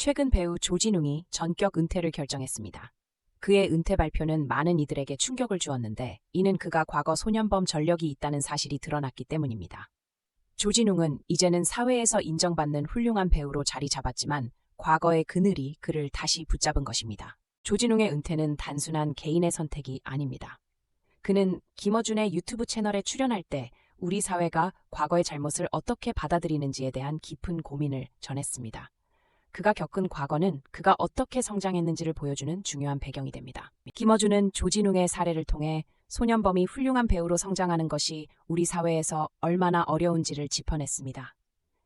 최근 배우 조진웅이 전격 은퇴를 결정했습니다. 그의 은퇴 발표는 많은 이들에게 충격을 주었는데 이는 그가 과거 소년범 전력이 있다는 사실이 드러났기 때문입니다. 조진웅은 이제는 사회에서 인정받는 훌륭한 배우로 자리 잡았지만 과거의 그늘이 그를 다시 붙잡은 것입니다. 조진웅의 은퇴는 단순한 개인의 선택이 아닙니다. 그는 김어준의 유튜브 채널에 출연할 때 우리 사회가 과거의 잘못을 어떻게 받아들이는지에 대한 깊은 고민을 전했습니다. 그가 겪은 과거는 그가 어떻게 성장했는지를 보여주는 중요한 배경이 됩니다. 김어준은 조진웅의 사례를 통해 소년범이 훌륭한 배우로 성장하는 것이 우리 사회에서 얼마나 어려운지를 짚어냈습니다.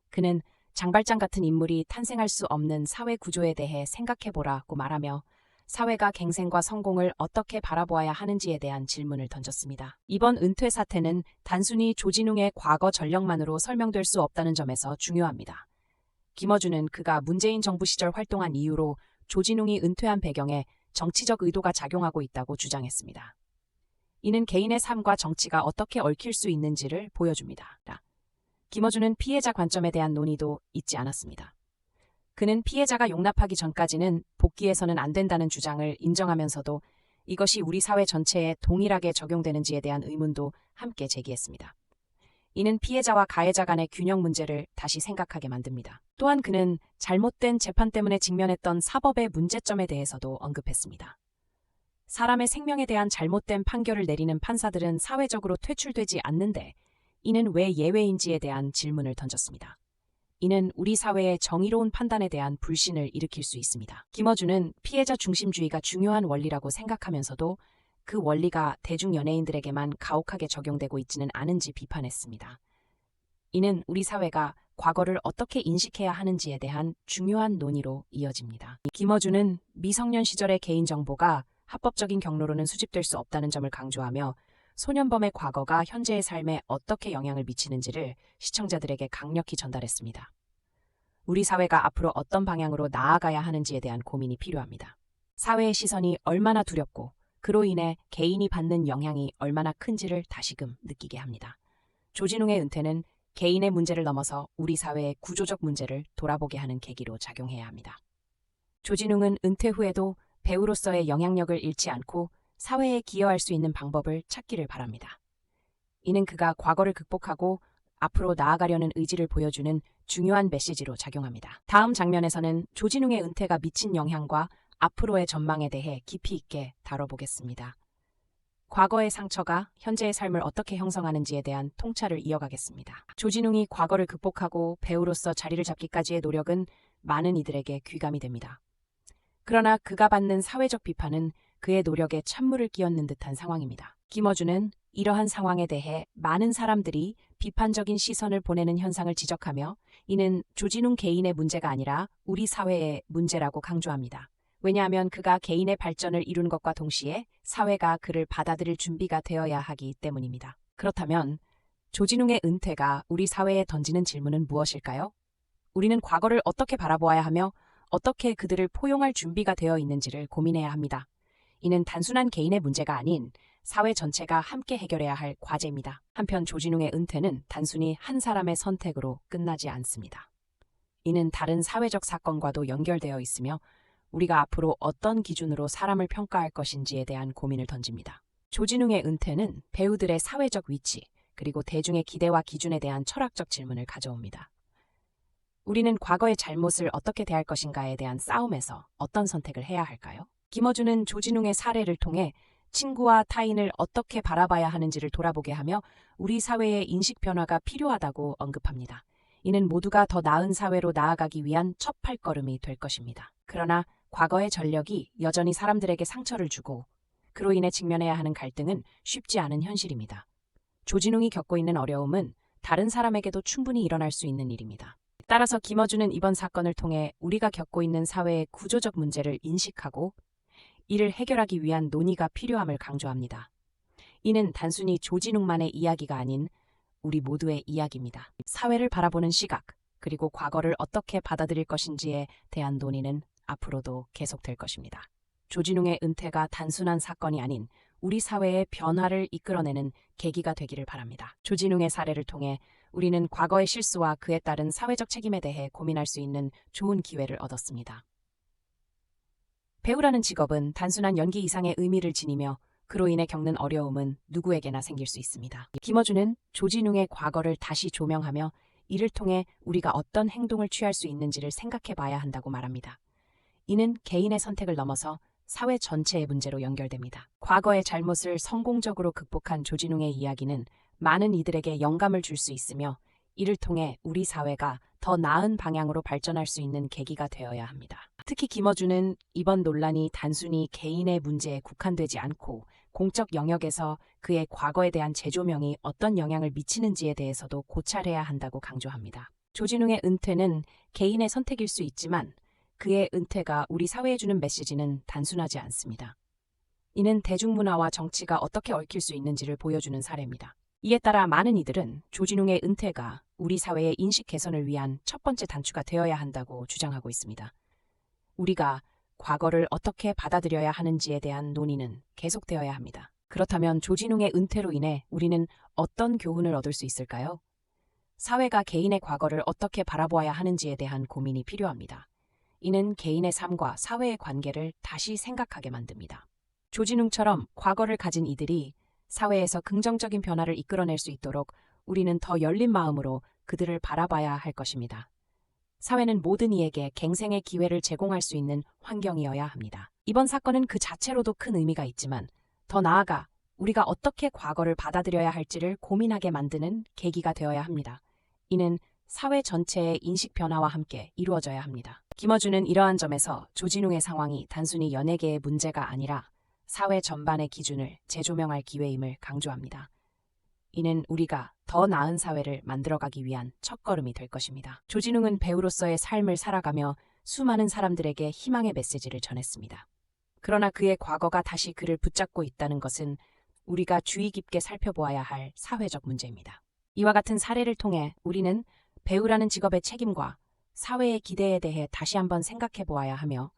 그는 장발장 같은 인물이 탄생할 수 없는 사회 구조에 대해 생각해보라고 말하며 사회가 갱생과 성공을 어떻게 바라보아야 하는지에 대한 질문을 던졌습니다. 이번 은퇴 사태는 단순히 조진웅의 과거 전력만으로 설명될 수 없다는 점에서 중요합니다. 김어준은 그가 문재인 정부 시절 활동한 이유로 조진웅이 은퇴한 배경에 정치적 의도가 작용하고 있다고 주장했습니다. 이는 개인의 삶과 정치가 어떻게 얽힐 수 있는지를 보여줍니다. 김어준은 피해자 관점에 대한 논의도 잊지 않았습니다. 그는 피해자가 용납하기 전까지는 복귀해서는 안 된다는 주장을 인정하면서도 이것이 우리 사회 전체에 동일하게 적용되는지에 대한 의문도 함께 제기했습니다. 이는 피해자와 가해자 간의 균형 문제를 다시 생각하게 만듭니다. 또한 그는 잘못된 재판 때문에 직면했던 사법의 문제점에 대해서도 언급했습니다. 사람의 생명에 대한 잘못된 판결을 내리는 판사들은 사회적으로 퇴출되지 않는데 이는 왜 예외인지에 대한 질문을 던졌습니다. 이는 우리 사회의 정의로운 판단에 대한 불신을 일으킬 수 있습니다. 김어준은 피해자 중심주의가 중요한 원리라고 생각하면서도 그 원리가 대중 연예인들에게만 가혹하게 적용되고 있지는 않은지 비판했습니다. 이는 우리 사회가 과거를 어떻게 인식해야 하는지에 대한 중요한 논의로 이어집니다. 김어준은 미성년 시절의 개인정보가 합법적인 경로로는 수집될 수 없다는 점을 강조하며 소년범의 과거가 현재의 삶에 어떻게 영향을 미치는지를 시청자들에게 강력히 전달했습니다. 우리 사회가 앞으로 어떤 방향으로 나아가야 하는지에 대한 고민이 필요합니다. 사회의 시선이 얼마나 두렵고 그로 인해 개인이 받는 영향이 얼마나 큰지를 다시금 느끼게 합니다. 조진웅의 은퇴는 개인의 문제를 넘어서 우리 사회의 구조적 문제를 돌아보게 하는 계기로 작용해야 합니다. 조진웅은 은퇴 후에도 배우로서의 영향력을 잃지 않고 사회에 기여할 수 있는 방법을 찾기를 바랍니다. 이는 그가 과거를 극복하고 앞으로 나아가려는 의지를 보여주는 중요한 메시지로 작용합니다. 다음 장면에서는 조진웅의 은퇴가 미친 영향과 앞으로의 전망에 대해 깊이 있게 다뤄보겠습니다. 과거의 상처가 현재의 삶을 어떻게 형성하는지에 대한 통찰을 이어가겠습니다. 조진웅이 과거를 극복하고 배우로서 자리를 잡기까지의 노력은 많은 이들에게 귀감이 됩니다. 그러나 그가 받는 사회적 비판은 그의 노력에 찬물을 끼얹는 듯한 상황입니다. 김어준은 이러한 상황에 대해 많은 사람들이 비판적인 시선을 보내는 현상을 지적하며 이는 조진웅 개인의 문제가 아니라 우리 사회의 문제라고 강조합니다. 왜냐하면 그가 개인의 발전을 이룬 것과 동시에 사회가 그를 받아들일 준비가 되어야 하기 때문입니다. 그렇다면 조진웅의 은퇴가 우리 사회에 던지는 질문은 무엇일까요? 우리는 과거를 어떻게 바라보아야 하며 어떻게 그들을 포용할 준비가 되어 있는지를 고민해야 합니다. 이는 단순한 개인의 문제가 아닌 사회 전체가 함께 해결해야 할 과제입니다. 한편 조진웅의 은퇴는 단순히 한 사람의 선택으로 끝나지 않습니다. 이는 다른 사회적 사건과도 연결되어 있으며 우리가 앞으로 어떤 기준으로 사람을 평가할 것인지에 대한 고민을 던집니다. 조진웅의 은퇴는 배우들의 사회적 위치, 그리고 대중의 기대와 기준에 대한 철학적 질문을 가져옵니다. 우리는 과거의 잘못을 어떻게 대할 것인가에 대한 싸움에서 어떤 선택을 해야 할까요? 김어준은 조진웅의 사례를 통해 친구와 타인을 어떻게 바라봐야 하는지를 돌아보게 하며 우리 사회의 인식 변화가 필요하다고 언급합니다. 이는 모두가 더 나은 사회로 나아가기 위한 첫 발걸음이 될 것입니다. 그러나 과거의 전력이 여전히 사람들에게 상처를 주고 그로 인해 직면해야 하는 갈등은 쉽지 않은 현실입니다. 조진웅이 겪고 있는 어려움은 다른 사람에게도 충분히 일어날 수 있는 일입니다. 따라서 김어준은 이번 사건을 통해 우리가 겪고 있는 사회의 구조적 문제를 인식하고 이를 해결하기 위한 논의가 필요함을 강조합니다. 이는 단순히 조진웅만의 이야기가 아닌 우리 모두의 이야기입니다. 사회를 바라보는 시각, 그리고 과거를 어떻게 받아들일 것인지에 대한 논의는 앞으로도 계속될 것입니다. 조진웅의 은퇴가 단순한 사건이 아닌 우리 사회의 변화를 이끌어내는 계기가 되기를 바랍니다. 조진웅의 사례를 통해 우리는 과거의 실수와 그에 따른 사회적 책임에 대해 고민할 수 있는 좋은 기회를 얻었습니다. 배우라는 직업은 단순한 연기 이상의 의미를 지니며 그로 인해 겪는 어려움은 누구에게나 생길 수 있습니다. 김어준은 조진웅의 과거를 다시 조명하며 이를 통해 우리가 어떤 행동을 취할 수 있는지를 생각해 봐야 한다고 말합니다. 이는 개인의 선택을 넘어서 사회 전체의 문제로 연결됩니다. 과거의 잘못을 성공적으로 극복한 조진웅의 이야기는 많은 이들에게 영감을 줄 수 있으며 이를 통해 우리 사회가 더 나은 방향으로 발전할 수 있는 계기가 되어야 합니다. 특히 김어준은 이번 논란이 단순히 개인의 문제에 국한되지 않고 공적 영역에서 그의 과거에 대한 재조명이 어떤 영향을 미치는지에 대해서도 고찰해야 한다고 강조합니다. 조진웅의 은퇴는 개인의 선택일 수 있지만 그의 은퇴가 우리 사회에 주는 메시지는 단순하지 않습니다. 이는 대중문화와 정치가 어떻게 얽힐 수 있는지를 보여주는 사례입니다. 이에 따라 많은 이들은 조진웅의 은퇴가 우리 사회의 인식 개선을 위한 첫 번째 단추가 되어야 한다고 주장하고 있습니다. 우리가 과거를 어떻게 받아들여야 하는지에 대한 논의는 계속되어야 합니다. 그렇다면 조진웅의 은퇴로 인해 우리는 어떤 교훈을 얻을 수 있을까요? 사회가 개인의 과거를 어떻게 바라보아야 하는지에 대한 고민이 필요합니다. 이는 개인의 삶과 사회의 관계를 다시 생각하게 만듭니다. 조진웅처럼 과거를 가진 이들이 사회에서 긍정적인 변화를 이끌어낼 수 있도록 우리는 더 열린 마음으로 그들을 바라봐야 할 것입니다. 사회는 모든 이에게 갱생의 기회를 제공할 수 있는 환경이어야 합니다. 이번 사건은 그 자체로도 큰 의미가 있지만 더 나아가 우리가 어떻게 과거를 받아들여야 할지를 고민하게 만드는 계기가 되어야 합니다. 이는 사회 전체의 인식 변화와 함께 이루어져야 합니다. 김어준은 이러한 점에서 조진웅의 상황이 단순히 연예계의 문제가 아니라 사회 전반의 기준을 재조명할 기회임을 강조합니다. 이는 우리가 더 나은 사회를 만들어가기 위한 첫걸음이 될 것입니다. 조진웅은 배우로서의 삶을 살아가며 수많은 사람들에게 희망의 메시지를 전했습니다. 그러나 그의 과거가 다시 그를 붙잡고 있다는 것은 우리가 주의 깊게 살펴보아야 할 사회적 문제입니다. 이와 같은 사례를 통해 우리는 배우라는 직업의 책임과 사회의 기대에 대해 다시 한번 생각해 보아야 하며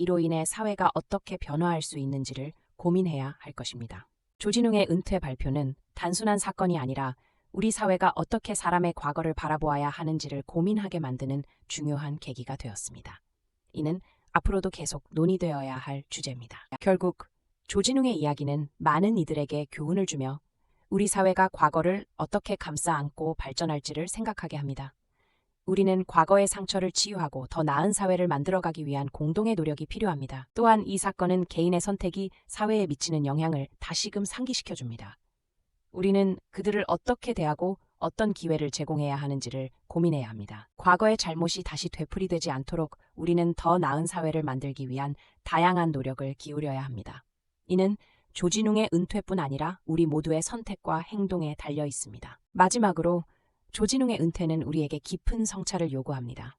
이로 인해 사회가 어떻게 변화할 수 있는지를 고민해야 할 것입니다. 조진웅의 은퇴 발표는 단순한 사건이 아니라 우리 사회가 어떻게 사람의 과거를 바라보아야 하는지를 고민하게 만드는 중요한 계기가 되었습니다. 이는 앞으로도 계속 논의되어야 할 주제입니다. 결국 조진웅의 이야기는 많은 이들에게 교훈을 주며 우리 사회가 과거를 어떻게 감싸 안고 발전할지를 생각하게 합니다. 우리는 과거의 상처를 치유하고 더 나은 사회를 만들어가기 위한 공동의 노력이 필요합니다. 또한 이 사건은 개인의 선택이 사회에 미치는 영향을 다시금 상기시켜줍니다. 우리는 그들을 어떻게 대하고 어떤 기회를 제공해야 하는지를 고민해야 합니다. 과거의 잘못이 다시 되풀이되지 않도록 우리는 더 나은 사회를 만들기 위한 다양한 노력을 기울여야 합니다. 이는 조진웅의 은퇴뿐 아니라 우리 모두의 선택과 행동에 달려 있습니다. 마지막으로 조진웅의 은퇴는 우리에게 깊은 성찰을 요구합니다.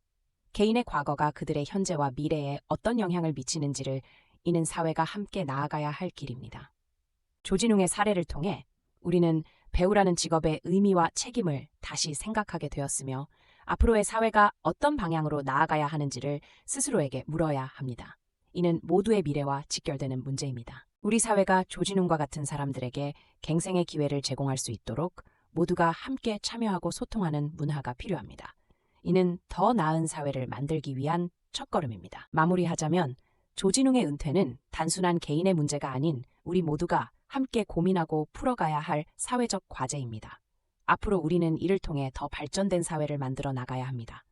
개인의 과거가 그들의 현재와 미래에 어떤 영향을 미치는지를 이는 사회가 함께 나아가야 할 길입니다. 조진웅의 사례를 통해 우리는 배우라는 직업의 의미와 책임을 다시 생각하게 되었으며 앞으로의 사회가 어떤 방향으로 나아가야 하는지를 스스로에게 물어야 합니다. 이는 모두의 미래와 직결되는 문제입니다. 우리 사회가 조진웅과 같은 사람들에게 갱생의 기회를 제공할 수 있도록 모두가 함께 참여하고 소통하는 문화가 필요합니다. 이는 더 나은 사회를 만들기 위한 첫걸음입니다. 마무리하자면 조진웅의 은퇴는 단순한 개인의 문제가 아닌 우리 모두가 함께 고민하고 풀어가야 할 사회적 과제입니다. 앞으로 우리는 이를 통해 더 발전된 사회를 만들어 나가야 합니다.